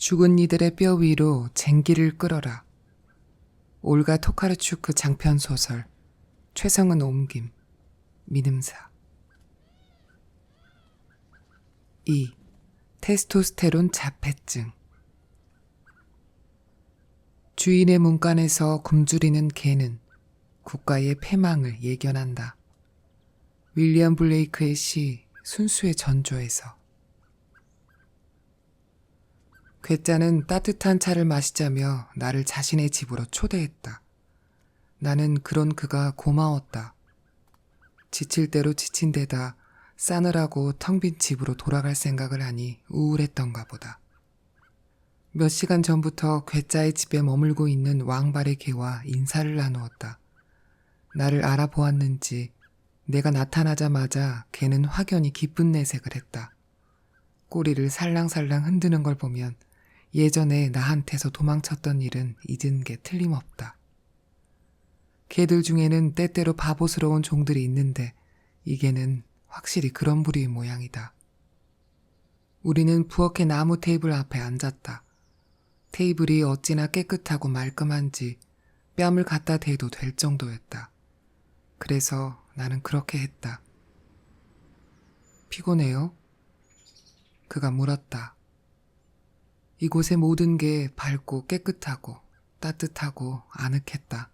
죽은 이들의 뼈 위로 쟁기를 끌어라. 올가 토카르추크 장편 소설. 최성은 옮김. 민음사. 2. 테스토스테론 자폐증. 주인의 문간에서 굶주리는 개는 국가의 패망을 예견한다. 윌리엄 블레이크의 시 순수의 전조에서. 괴짜는 따뜻한 차를 마시자며 나를 자신의 집으로 초대했다. 나는 그런 그가 고마웠다. 지칠 대로 지친 데다 싸늘하고 텅 빈 집으로 돌아갈 생각을 하니 우울했던가 보다. 몇 시간 전부터 괴짜의 집에 머물고 있는 왕발의 개와 인사를 나누었다. 나를 알아보았는지 내가 나타나자마자 개는 확연히 기쁜 내색을 했다. 꼬리를 살랑살랑 흔드는 걸 보면 예전에 나한테서 도망쳤던 일은 잊은 게 틀림없다. 개들 중에는 때때로 바보스러운 종들이 있는데 이 개는 확실히 그런 부류의 모양이다. 우리는 부엌의 나무 테이블 앞에 앉았다. 테이블이 어찌나 깨끗하고 말끔한지 뺨을 갖다 대도 될 정도였다. 그래서 나는 그렇게 했다. 피곤해요? 그가 물었다. 이곳의 모든 게 밝고 깨끗하고 따뜻하고 아늑했다.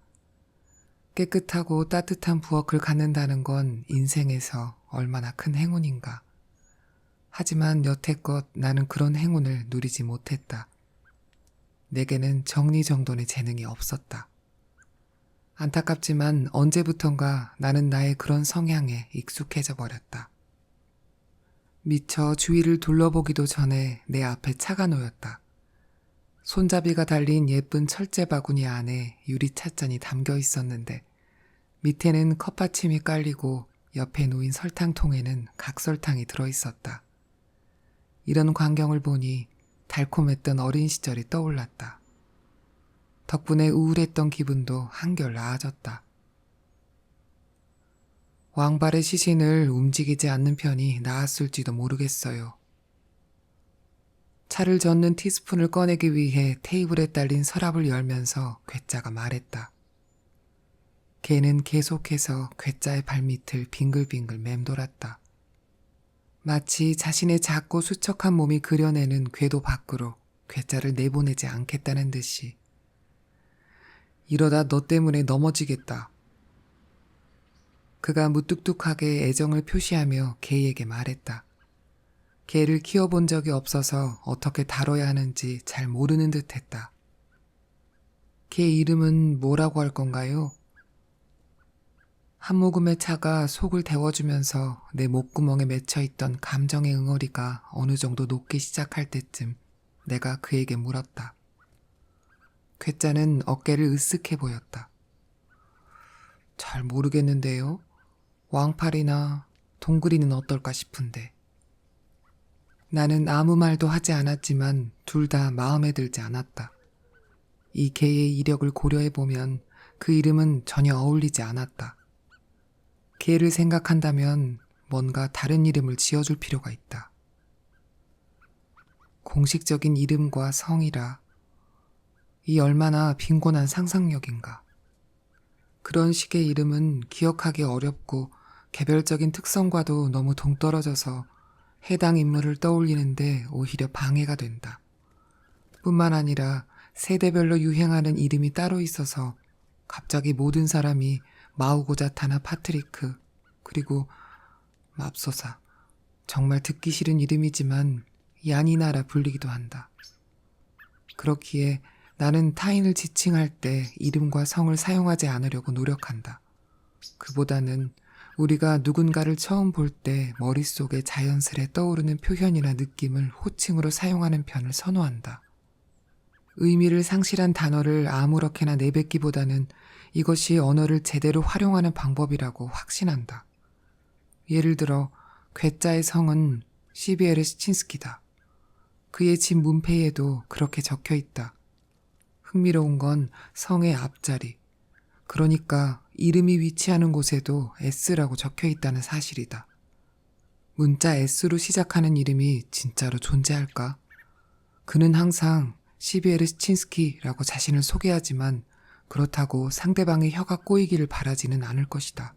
깨끗하고 따뜻한 부엌을 갖는다는 건 인생에서 얼마나 큰 행운인가. 하지만 여태껏 나는 그런 행운을 누리지 못했다. 내게는 정리정돈의 재능이 없었다. 안타깝지만 언제부턴가 나는 나의 그런 성향에 익숙해져 버렸다. 미처 주위를 둘러보기도 전에 내 앞에 차가 놓였다. 손잡이가 달린 예쁜 철제 바구니 안에 유리 찻잔이 담겨 있었는데 밑에는 컵받침이 깔리고 옆에 놓인 설탕통에는 각설탕이 들어있었다. 이런 광경을 보니 달콤했던 어린 시절이 떠올랐다. 덕분에 우울했던 기분도 한결 나아졌다. 왕발의 시신을 움직이지 않는 편이 나았을지도 모르겠어요. 차를 젓는 티스푼을 꺼내기 위해 테이블에 딸린 서랍을 열면서 괴짜가 말했다. 개는 계속해서 괴짜의 발밑을 빙글빙글 맴돌았다. 마치 자신의 작고 수척한 몸이 그려내는 궤도 밖으로 괴짜를 내보내지 않겠다는 듯이. 이러다 너 때문에 넘어지겠다. 그가 무뚝뚝하게 애정을 표시하며 개에게 말했다. 개를 키워본 적이 없어서 어떻게 다뤄야 하는지 잘 모르는 듯 했다. 개 이름은 뭐라고 할 건가요? 한 모금의 차가 속을 데워주면서 내 목구멍에 맺혀있던 감정의 응어리가 어느 정도 녹기 시작할 때쯤 내가 그에게 물었다. 괴짜는 어깨를 으쓱해 보였다. 잘 모르겠는데요. 왕팔이나 동그리는 어떨까 싶은데. 나는 아무 말도 하지 않았지만 둘 다 마음에 들지 않았다. 이 개의 이력을 고려해보면 그 이름은 전혀 어울리지 않았다. 개를 생각한다면 뭔가 다른 이름을 지어줄 필요가 있다. 공식적인 이름과 성이라 이 얼마나 빈곤한 상상력인가. 그런 식의 이름은 기억하기 어렵고 개별적인 특성과도 너무 동떨어져서 해당 인물을 떠올리는데 오히려 방해가 된다. 뿐만 아니라 세대별로 유행하는 이름이 따로 있어서 갑자기 모든 사람이 마우고자타나 파트리크 그리고 맙소사, 정말 듣기 싫은 이름이지만 야니나라 불리기도 한다. 그렇기에 나는 타인을 지칭할 때 이름과 성을 사용하지 않으려고 노력한다. 그보다는 우리가 누군가를 처음 볼 때 머릿속에 자연스레 떠오르는 표현이나 느낌을 호칭으로 사용하는 편을 선호한다. 의미를 상실한 단어를 아무렇게나 내뱉기보다는 이것이 언어를 제대로 활용하는 방법이라고 확신한다. 예를 들어 괴짜의 성은 시비에르 시친스키다. 그의 집 문패에도 그렇게 적혀 있다. 흥미로운 건 성의 앞자리, 그러니까 이름이 위치하는 곳에도 S라고 적혀 있다는 사실이다. 문자 S로 시작하는 이름이 진짜로 존재할까? 그는 항상 시비에르스친스키라고 자신을 소개하지만 그렇다고 상대방의 혀가 꼬이기를 바라지는 않을 것이다.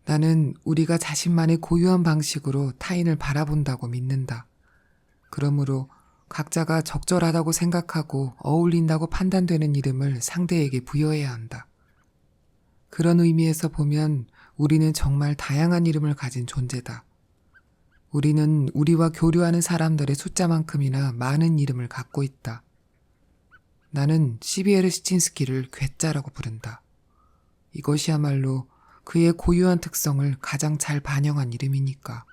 나는 우리가 자신만의 고유한 방식으로 타인을 바라본다고 믿는다. 그러므로 각자가 적절하다고 생각하고 어울린다고 판단되는 이름을 상대에게 부여해야 한다. 그런 의미에서 보면 우리는 정말 다양한 이름을 가진 존재다. 우리는 우리와 교류하는 사람들의 숫자만큼이나 많은 이름을 갖고 있다. 나는 시비에르시친스키를 괴짜라고 부른다. 이것이야말로 그의 고유한 특성을 가장 잘 반영한 이름이니까.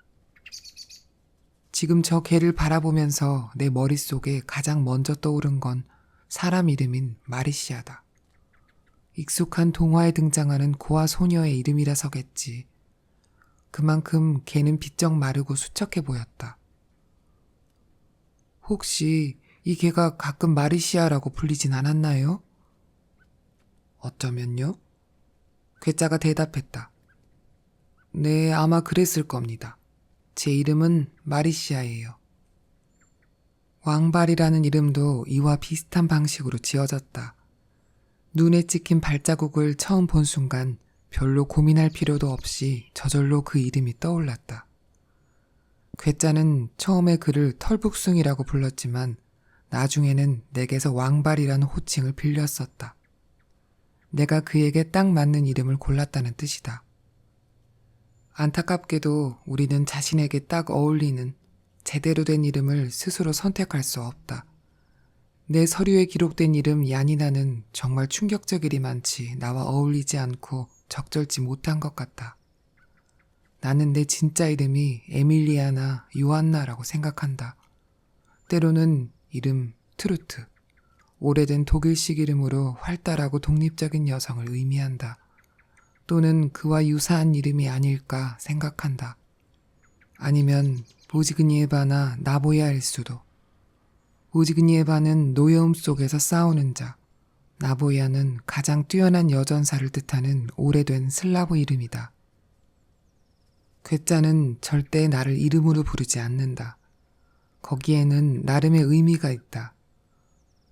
지금 저 개를 바라보면서 내 머릿속에 가장 먼저 떠오른 건 사람 이름인 마리시아다. 익숙한 동화에 등장하는 고아 소녀의 이름이라서겠지. 그만큼 개는 비쩍 마르고 수척해 보였다. 혹시 이 개가 가끔 마리시아라고 불리진 않았나요? 어쩌면요? 괴짜가 대답했다. 네, 아마 그랬을 겁니다. 제 이름은 마리시아예요. 왕발이라는 이름도 이와 비슷한 방식으로 지어졌다. 눈에 찍힌 발자국을 처음 본 순간 별로 고민할 필요도 없이 저절로 그 이름이 떠올랐다. 괴짜는 처음에 그를 털북숭이라고 불렀지만 나중에는 내게서 왕발이라는 호칭을 빌렸었다. 내가 그에게 딱 맞는 이름을 골랐다는 뜻이다. 안타깝게도 우리는 자신에게 딱 어울리는 제대로 된 이름을 스스로 선택할 수 없다. 내 서류에 기록된 이름 야니나는 정말 충격적이리만치 나와 어울리지 않고 적절치 못한 것 같다. 나는 내 진짜 이름이 에밀리아나 요한나라고 생각한다. 때로는 이름 트루트, 오래된 독일식 이름으로 활달하고 독립적인 여성을 의미한다. 또는 그와 유사한 이름이 아닐까 생각한다. 아니면 보지그니에바나 나보야일 수도. 보지그니에바는 노여움 속에서 싸우는 자, 나보야는 가장 뛰어난 여전사를 뜻하는 오래된 슬라브 이름이다. 괴짜는 절대 나를 이름으로 부르지 않는다. 거기에는 나름의 의미가 있다.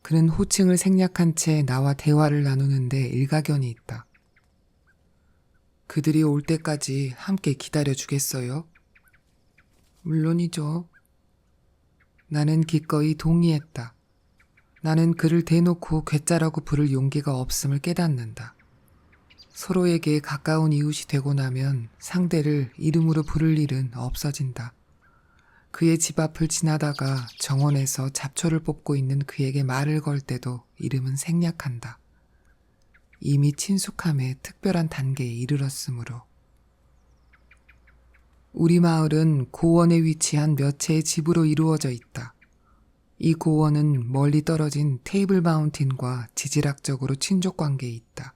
그는 호칭을 생략한 채 나와 대화를 나누는데 일가견이 있다. 그들이 올 때까지 함께 기다려 주겠어요? 물론이죠. 나는 기꺼이 동의했다. 나는 그를 대놓고 괴짜라고 부를 용기가 없음을 깨닫는다. 서로에게 가까운 이웃이 되고 나면 상대를 이름으로 부를 일은 없어진다. 그의 집 앞을 지나다가 정원에서 잡초를 뽑고 있는 그에게 말을 걸 때도 이름은 생략한다. 이미 친숙함의 특별한 단계에 이르렀으므로. 우리 마을은 고원에 위치한 몇 채의 집으로 이루어져 있다. 이 고원은 멀리 떨어진 테이블 마운틴과 지질학적으로 친족 관계에 있다.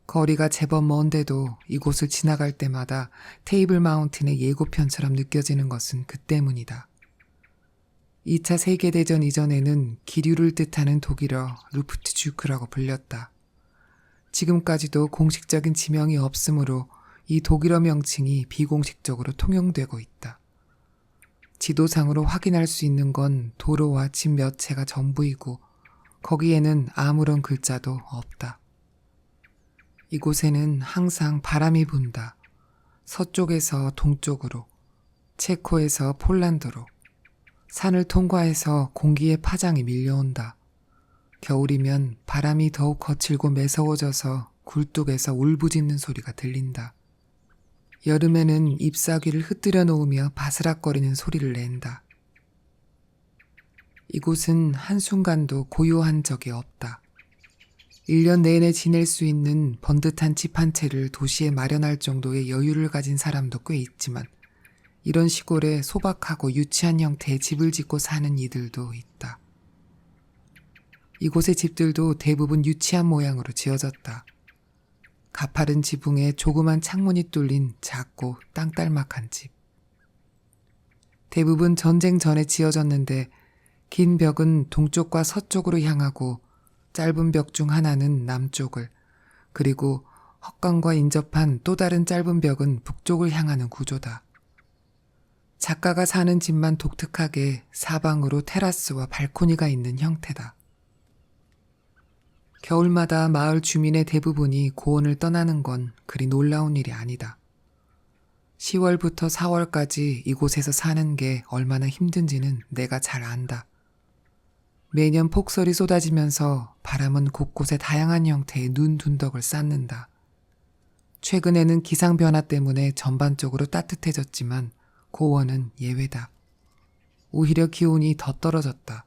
거리가 제법 먼데도 이곳을 지나갈 때마다 테이블 마운틴의 예고편처럼 느껴지는 것은 그 때문이다. 2차 세계대전 이전에는 기류를 뜻하는 독일어 루프트주크라고 불렸다. 지금까지도 공식적인 지명이 없으므로 이 독일어 명칭이 비공식적으로 통용되고 있다. 지도상으로 확인할 수 있는 건 도로와 집 몇 채가 전부이고 거기에는 아무런 글자도 없다. 이곳에는 항상 바람이 분다. 서쪽에서 동쪽으로, 체코에서 폴란드로, 산을 통과해서 공기의 파장이 밀려온다. 겨울이면 바람이 더욱 거칠고 매서워져서 굴뚝에서 울부짖는 소리가 들린다. 여름에는 잎사귀를 흩뜨려 놓으며 바스락거리는 소리를 낸다. 이곳은 한순간도 고요한 적이 없다. 1년 내내 지낼 수 있는 번듯한 집 한 채를 도시에 마련할 정도의 여유를 가진 사람도 꽤 있지만 이런 시골에 소박하고 유치한 형태의 집을 짓고 사는 이들도 있다. 이곳의 집들도 대부분 유치한 모양으로 지어졌다. 가파른 지붕에 조그만 창문이 뚫린 작고 땅딸막한 집. 대부분 전쟁 전에 지어졌는데 긴 벽은 동쪽과 서쪽으로 향하고 짧은 벽 중 하나는 남쪽을, 그리고 헛강과 인접한 또 다른 짧은 벽은 북쪽을 향하는 구조다. 작가가 사는 집만 독특하게 사방으로 테라스와 발코니가 있는 형태다. 겨울마다 마을 주민의 대부분이 고원을 떠나는 건 그리 놀라운 일이 아니다. 10월부터 4월까지 이곳에서 사는 게 얼마나 힘든지는 내가 잘 안다. 매년 폭설이 쏟아지면서 바람은 곳곳에 다양한 형태의 눈 둔덕을 쌓는다. 최근에는 기상 변화 때문에 전반적으로 따뜻해졌지만 고원은 예외다. 오히려 기온이 더 떨어졌다.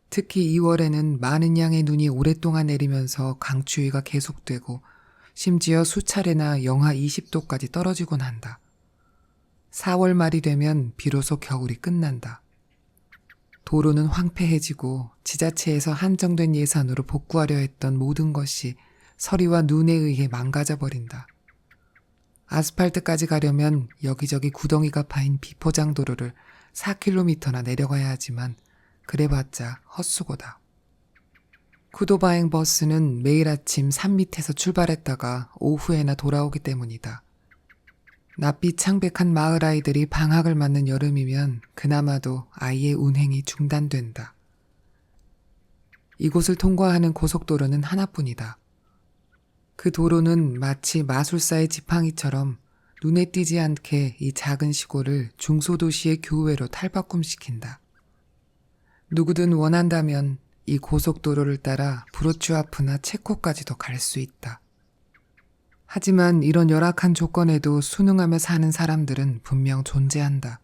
특히 2월에는 많은 양의 눈이 오랫동안 내리면서 강추위가 계속되고 심지어 수차례나 영하 20도까지 떨어지곤 한다. 4월 말이 되면 비로소 겨울이 끝난다. 도로는 황폐해지고 지자체에서 한정된 예산으로 복구하려 했던 모든 것이 서리와 눈에 의해 망가져 버린다. 아스팔트까지 가려면 여기저기 구덩이가 파인 비포장 도로를 4km나 내려가야 하지만 그래봤자 헛수고다. 쿠도바행 버스는 매일 아침 산 밑에서 출발했다가 오후에나 돌아오기 때문이다. 낯빛 창백한 마을 아이들이 방학을 맞는 여름이면 그나마도 아이의 운행이 중단된다. 이곳을 통과하는 고속도로는 하나뿐이다. 그 도로는 마치 마술사의 지팡이처럼 눈에 띄지 않게 이 작은 시골을 중소도시의 교외로 탈바꿈시킨다. 누구든 원한다면 이 고속도로를 따라 브로츠와프나 체코까지도 갈 수 있다. 하지만 이런 열악한 조건에도 순응하며 사는 사람들은 분명 존재한다.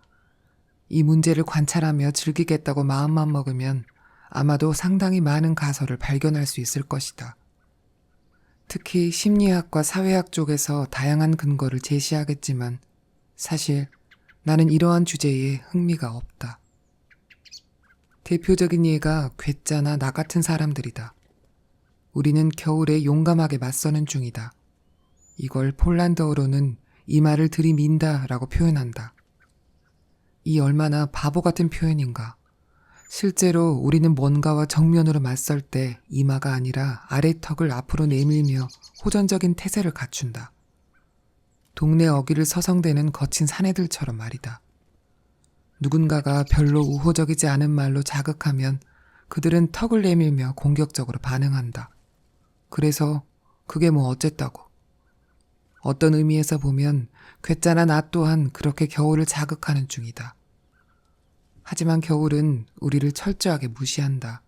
이 문제를 관찰하며 즐기겠다고 마음만 먹으면 아마도 상당히 많은 가설을 발견할 수 있을 것이다. 특히 심리학과 사회학 쪽에서 다양한 근거를 제시하겠지만 사실 나는 이러한 주제에 흥미가 없다. 대표적인 예가 괴짜나 나 같은 사람들이다. 우리는 겨울에 용감하게 맞서는 중이다. 이걸 폴란드어로는 이 말을 들이민다 라고 표현한다. 이 얼마나 바보 같은 표현인가. 실제로 우리는 뭔가와 정면으로 맞설 때 이마가 아니라 아래턱을 앞으로 내밀며 호전적인 태세를 갖춘다. 동네 어귀를 서성대는 거친 사내들처럼 말이다. 누군가가 별로 우호적이지 않은 말로 자극하면 그들은 턱을 내밀며 공격적으로 반응한다. 그래서 그게 뭐 어쨌다고. 어떤 의미에서 보면 괴짜나 나 또한 그렇게 겨울을 자극하는 중이다. 하지만 겨울은 우리를 철저하게 무시한다.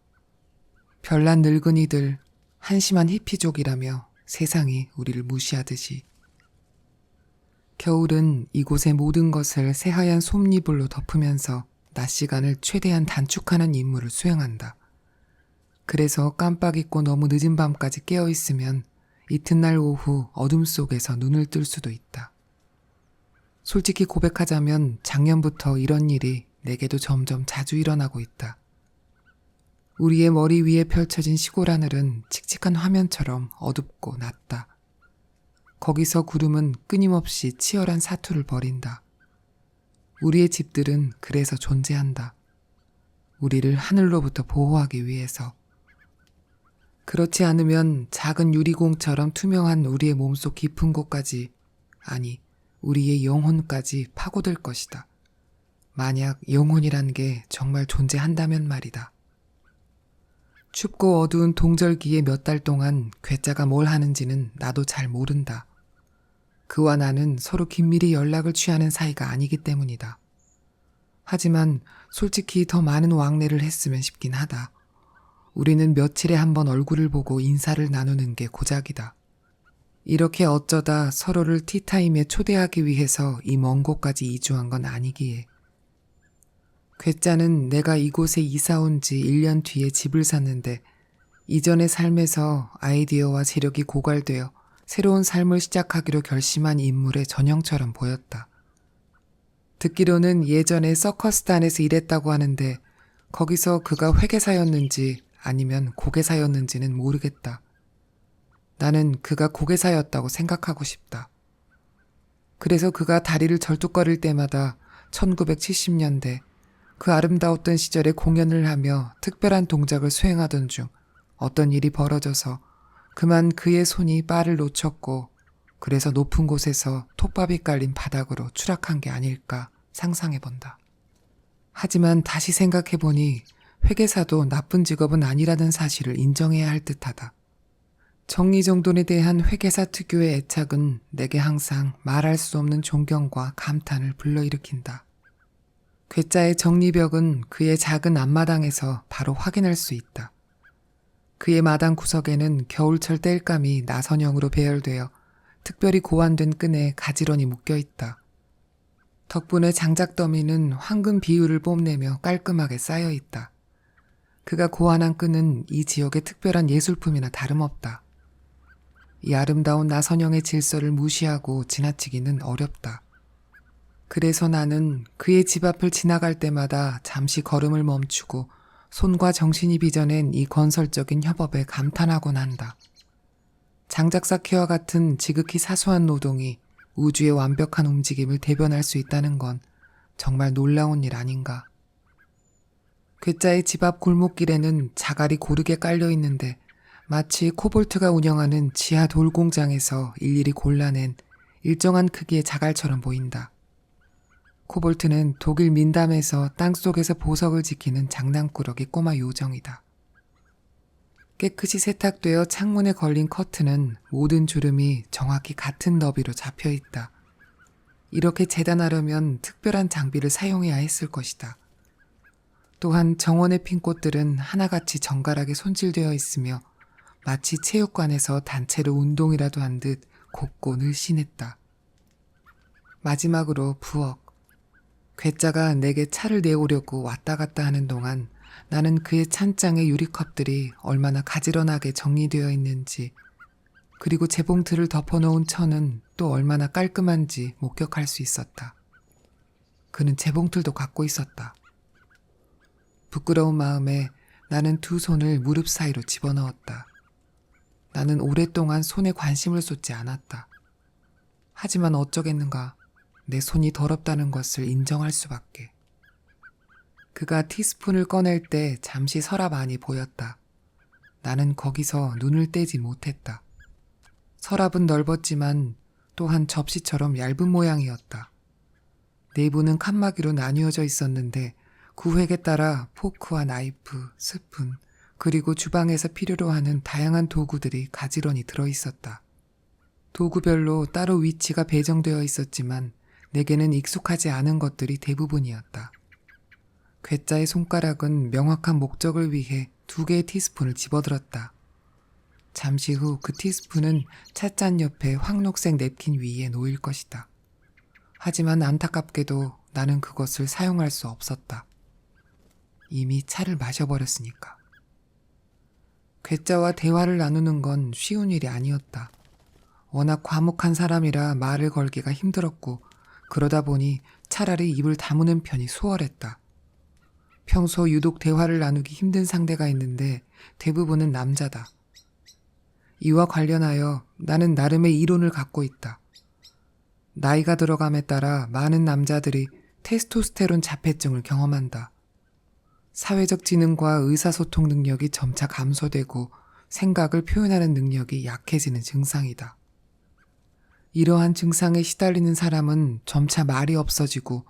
별난 늙은이들, 한심한 히피족이라며 세상이 우리를 무시하듯이. 겨울은 이곳의 모든 것을 새하얀 솜니불로 덮으면서 낮 시간을 최대한 단축하는 임무를 수행한다. 그래서 깜빡 잊고 너무 늦은 밤까지 깨어있으면 이튿날 오후 어둠 속에서 눈을 뜰 수도 있다. 솔직히 고백하자면 작년부터 이런 일이 내게도 점점 자주 일어나고 있다. 우리의 머리 위에 펼쳐진 시골 하늘은 칙칙한 화면처럼 어둡고 낮다. 거기서 구름은 끊임없이 치열한 사투를 벌인다. 우리의 집들은 그래서 존재한다. 우리를 하늘로부터 보호하기 위해서. 그렇지 않으면 작은 유리공처럼 투명한 우리의 몸속 깊은 곳까지, 아니 우리의 영혼까지 파고들 것이다. 만약 영혼이란 게 정말 존재한다면 말이다. 춥고 어두운 동절기에 몇 달 동안 괴짜가 뭘 하는지는 나도 잘 모른다. 그와 나는 서로 긴밀히 연락을 취하는 사이가 아니기 때문이다. 하지만 솔직히 더 많은 왕래를 했으면 싶긴 하다. 우리는 며칠에 한 번 얼굴을 보고 인사를 나누는 게 고작이다. 이렇게 어쩌다 서로를 티타임에 초대하기 위해서 이 먼 곳까지 이주한 건 아니기에. 괴짜는 내가 이곳에 이사 온 지 1년 뒤에 집을 샀는데 이전의 삶에서 아이디어와 재력이 고갈되어 새로운 삶을 시작하기로 결심한 인물의 전형처럼 보였다. 듣기로는 예전에 서커스단에서 일했다고 하는데 거기서 그가 회계사였는지 아니면 고개사였는지는 모르겠다. 나는 그가 고개사였다고 생각하고 싶다. 그래서 그가 다리를 절뚝거릴 때마다 1970년대 그 아름다웠던 시절에 공연을 하며 특별한 동작을 수행하던 중 어떤 일이 벌어져서 그만 그의 손이 바를 놓쳤고 그래서 높은 곳에서 톱밥이 깔린 바닥으로 추락한 게 아닐까 상상해본다. 하지만 다시 생각해보니 회계사도 나쁜 직업은 아니라는 사실을 인정해야 할 듯하다. 정리정돈에 대한 회계사 특유의 애착은 내게 항상 말할 수 없는 존경과 감탄을 불러일으킨다. 괴짜의 정리벽은 그의 작은 앞마당에서 바로 확인할 수 있다. 그의 마당 구석에는 겨울철 땔감이 나선형으로 배열되어 특별히 고안된 끈에 가지런히 묶여있다. 덕분에 장작 더미는 황금 비율을 뽐내며 깔끔하게 쌓여있다. 그가 고안한 끈은 이 지역의 특별한 예술품이나 다름없다. 이 아름다운 나선형의 질서를 무시하고 지나치기는 어렵다. 그래서 나는 그의 집 앞을 지나갈 때마다 잠시 걸음을 멈추고 손과 정신이 빚어낸 이 건설적인 협업에 감탄하곤 한다. 장작 쌓기와 같은 지극히 사소한 노동이 우주의 완벽한 움직임을 대변할 수 있다는 건 정말 놀라운 일 아닌가. 괴짜의 집 앞 골목길에는 자갈이 고르게 깔려 있는데 마치 코볼트가 운영하는 지하 돌공장에서 일일이 골라낸 일정한 크기의 자갈처럼 보인다. 코볼트는 독일 민담에서 땅속에서 보석을 지키는 장난꾸러기 꼬마 요정이다. 깨끗이 세탁되어 창문에 걸린 커튼은 모든 주름이 정확히 같은 너비로 잡혀있다. 이렇게 재단하려면 특별한 장비를 사용해야 했을 것이다. 또한 정원에 핀 꽃들은 하나같이 정갈하게 손질되어 있으며 마치 체육관에서 단체로 운동이라도 한 듯 곱고 늘씬했다. 마지막으로 부엌. 괴짜가 내게 차를 내오려고 왔다 갔다 하는 동안 나는 그의 찬장의 유리컵들이 얼마나 가지런하게 정리되어 있는지, 그리고 재봉틀을 덮어놓은 천은 또 얼마나 깔끔한지 목격할 수 있었다. 그는 재봉틀도 갖고 있었다. 부끄러운 마음에 나는 두 손을 무릎 사이로 집어넣었다. 나는 오랫동안 손에 관심을 쏟지 않았다. 하지만 어쩌겠는가, 내 손이 더럽다는 것을 인정할 수밖에. 그가 티스푼을 꺼낼 때 잠시 서랍 안이 보였다. 나는 거기서 눈을 떼지 못했다. 서랍은 넓었지만 또한 접시처럼 얇은 모양이었다. 내부는 칸막이로 나뉘어져 있었는데 구획에 따라 포크와 나이프, 스푼, 그리고 주방에서 필요로 하는 다양한 도구들이 가지런히 들어있었다. 도구별로 따로 위치가 배정되어 있었지만 내게는 익숙하지 않은 것들이 대부분이었다. 괴짜의 손가락은 명확한 목적을 위해 2개의 티스푼을 집어들었다. 잠시 후 그 티스푼은 찻잔 옆에 황록색 냅킨 위에 놓일 것이다. 하지만 안타깝게도 나는 그것을 사용할 수 없었다. 이미 차를 마셔버렸으니까. 괴짜와 대화를 나누는 건 쉬운 일이 아니었다. 워낙 과묵한 사람이라 말을 걸기가 힘들었고 그러다 보니 차라리 입을 다무는 편이 수월했다. 평소 유독 대화를 나누기 힘든 상대가 있는데 대부분은 남자다. 이와 관련하여 나는 나름의 이론을 갖고 있다. 나이가 들어감에 따라 많은 남자들이 테스토스테론 자폐증을 경험한다. 사회적 지능과 의사소통 능력이 점차 감소되고 생각을 표현하는 능력이 약해지는 증상이다. 이러한 증상에 시달리는 사람은 점차 말이 없어지고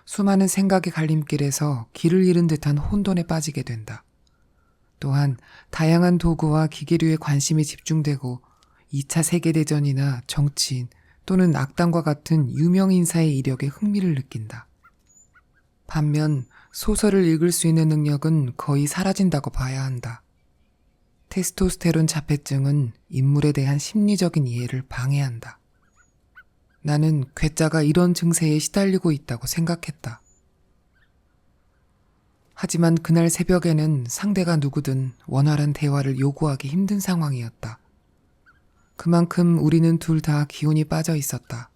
수많은 생각의 갈림길에서 길을 잃은 듯한 혼돈에 빠지게 된다. 또한 다양한 도구와 기계류에 관심이 집중되고 2차 세계대전이나 정치인 또는 악당과 같은 유명 인사의 이력에 흥미를 느낀다. 반면 소설을 읽을 수 있는 능력은 거의 사라진다고 봐야 한다. 테스토스테론 자폐증은 인물에 대한 심리적인 이해를 방해한다. 나는 괴짜가 이런 증세에 시달리고 있다고 생각했다. 하지만 그날 새벽에는 상대가 누구든 원활한 대화를 요구하기 힘든 상황이었다. 그만큼 우리는 둘 다 기운이 빠져 있었다.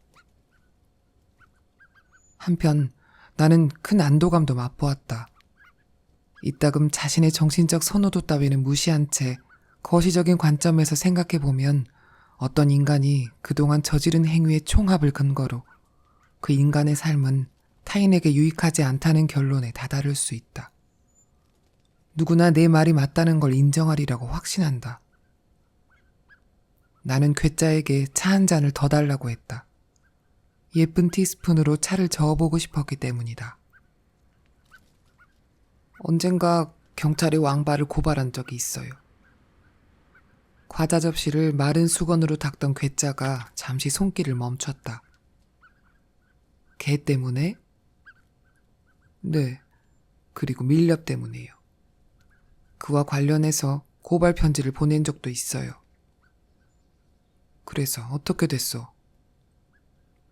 한편 나는 큰 안도감도 맛보았다. 이따금 자신의 정신적 선호도 따위는 무시한 채 거시적인 관점에서 생각해보면 어떤 인간이 그동안 저지른 행위의 총합을 근거로 그 인간의 삶은 타인에게 유익하지 않다는 결론에 다다를 수 있다. 누구나 내 말이 맞다는 걸 인정하리라고 확신한다. 나는 괴짜에게 차 한 잔을 더 달라고 했다. 예쁜 티스푼으로 차를 저어보고 싶었기 때문이다. 언젠가 경찰이 왕바를 고발한 적이 있어요. 과자 접시를 마른 수건으로 닦던 괴짜가 잠시 손길을 멈췄다. 개 때문에? 네, 그리고 밀렵 때문에요. 그와 관련해서 고발 편지를 보낸 적도 있어요. 그래서 어떻게 됐어?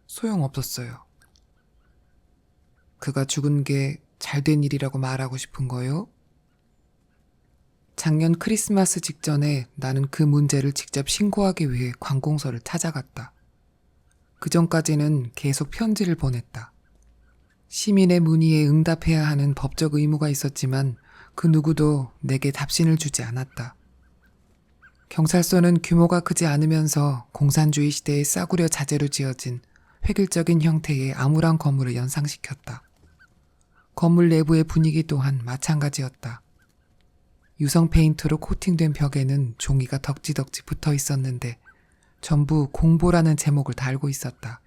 소용없었어요. 그가 죽은 게 잘된 일이라고 말하고 싶은 거요? 작년 크리스마스 직전에 나는 그 문제를 직접 신고하기 위해 관공서를 찾아갔다. 그 전까지는 계속 편지를 보냈다. 시민의 문의에 응답해야 하는 법적 의무가 있었지만 그 누구도 내게 답신을 주지 않았다. 경찰서는 규모가 크지 않으면서 공산주의 시대의 싸구려 자재로 지어진 획일적인 형태의 암울한 건물을 연상시켰다. 건물 내부의 분위기 또한 마찬가지였다. 유성 페인트로 코팅된 벽에는 종이가 덕지덕지 붙어 있었는데 전부 공보라는 제목을 달고 있었다.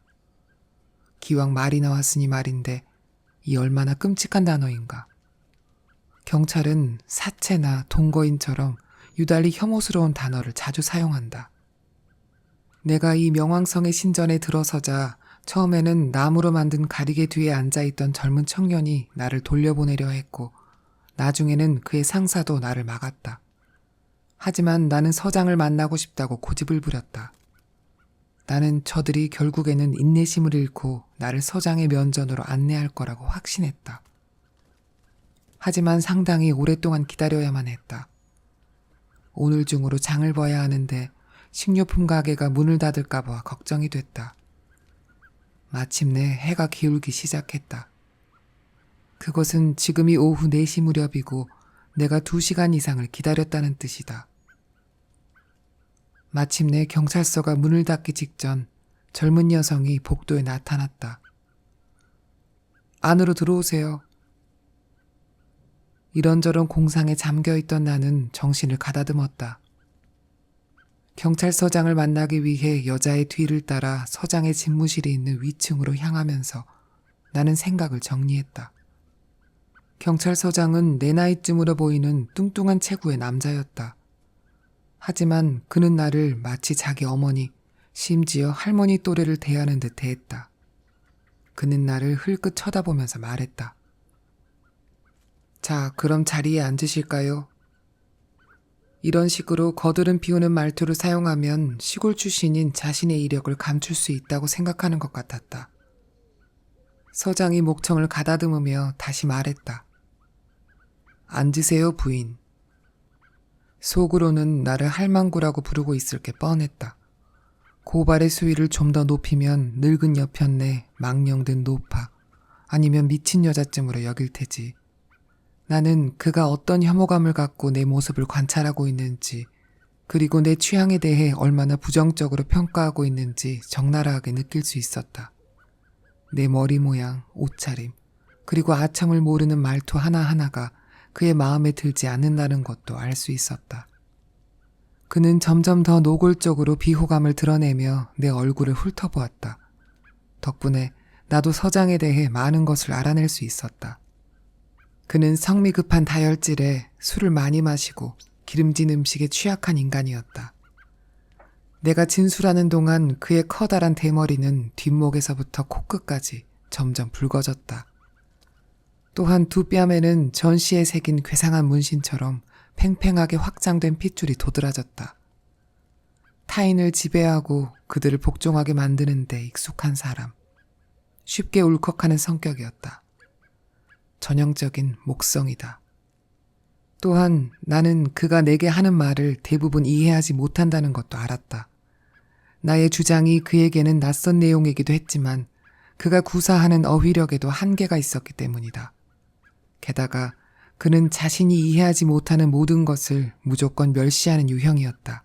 기왕 말이 나왔으니 말인데 이 얼마나 끔찍한 단어인가. 경찰은 사체나 동거인처럼 유달리 혐오스러운 단어를 자주 사용한다. 내가 이 명왕성의 신전에 들어서자 처음에는 나무로 만든 가리개 뒤에 앉아있던 젊은 청년이 나를 돌려보내려 했고 나중에는 그의 상사도 나를 막았다. 하지만 나는 서장을 만나고 싶다고 고집을 부렸다. 나는 저들이 결국에는 인내심을 잃고 나를 서장의 면전으로 안내할 거라고 확신했다. 하지만 상당히 오랫동안 기다려야만 했다. 오늘 중으로 장을 봐야 하는데 식료품 가게가 문을 닫을까 봐 걱정이 됐다. 마침내 해가 기울기 시작했다. 그것은 지금이 오후 4시 무렵이고 내가 2시간 이상을 기다렸다는 뜻이다. 마침내 경찰서가 문을 닫기 직전 젊은 여성이 복도에 나타났다. 안으로 들어오세요. 이런저런 공상에 잠겨있던 나는 정신을 가다듬었다. 경찰서장을 만나기 위해 여자의 뒤를 따라 서장의 집무실이 있는 위층으로 향하면서 나는 생각을 정리했다. 경찰서장은 내 나이쯤으로 보이는 뚱뚱한 체구의 남자였다. 하지만 그는 나를 마치 자기 어머니, 심지어 할머니 또래를 대하는 듯 대했다. 그는 나를 흘끗 쳐다보면서 말했다. 자, 그럼 자리에 앉으실까요? 이런 식으로 거드름 피우는 말투를 사용하면 시골 출신인 자신의 이력을 감출 수 있다고 생각하는 것 같았다. 서장이 목청을 가다듬으며 다시 말했다. 앉으세요, 부인. 속으로는 나를 할망구라고 부르고 있을 게 뻔했다. 고발의 수위를 좀 더 높이면 늙은 여편네, 망령된 노파, 아니면 미친 여자쯤으로 여길 테지. 나는 그가 어떤 혐오감을 갖고 내 모습을 관찰하고 있는지, 그리고 내 취향에 대해 얼마나 부정적으로 평가하고 있는지 적나라하게 느낄 수 있었다. 내 머리 모양, 옷차림, 그리고 아첨을 모르는 말투 하나하나가 그의 마음에 들지 않는다는 것도 알 수 있었다. 그는 점점 더 노골적으로 비호감을 드러내며 내 얼굴을 훑어보았다. 덕분에 나도 서장에 대해 많은 것을 알아낼 수 있었다. 그는 성미 급한 다혈질에 술을 많이 마시고 기름진 음식에 취약한 인간이었다. 내가 진술하는 동안 그의 커다란 대머리는 뒷목에서부터 코끝까지 점점 붉어졌다. 또한 두 뺨에는 전시에 새긴 괴상한 문신처럼 팽팽하게 확장된 핏줄이 도드라졌다. 타인을 지배하고 그들을 복종하게 만드는 데 익숙한 사람. 쉽게 울컥하는 성격이었다. 전형적인 목성이다. 또한 나는 그가 내게 하는 말을 대부분 이해하지 못한다는 것도 알았다. 나의 주장이 그에게는 낯선 내용이기도 했지만 그가 구사하는 어휘력에도 한계가 있었기 때문이다. 게다가 그는 자신이 이해하지 못하는 모든 것을 무조건 멸시하는 유형이었다.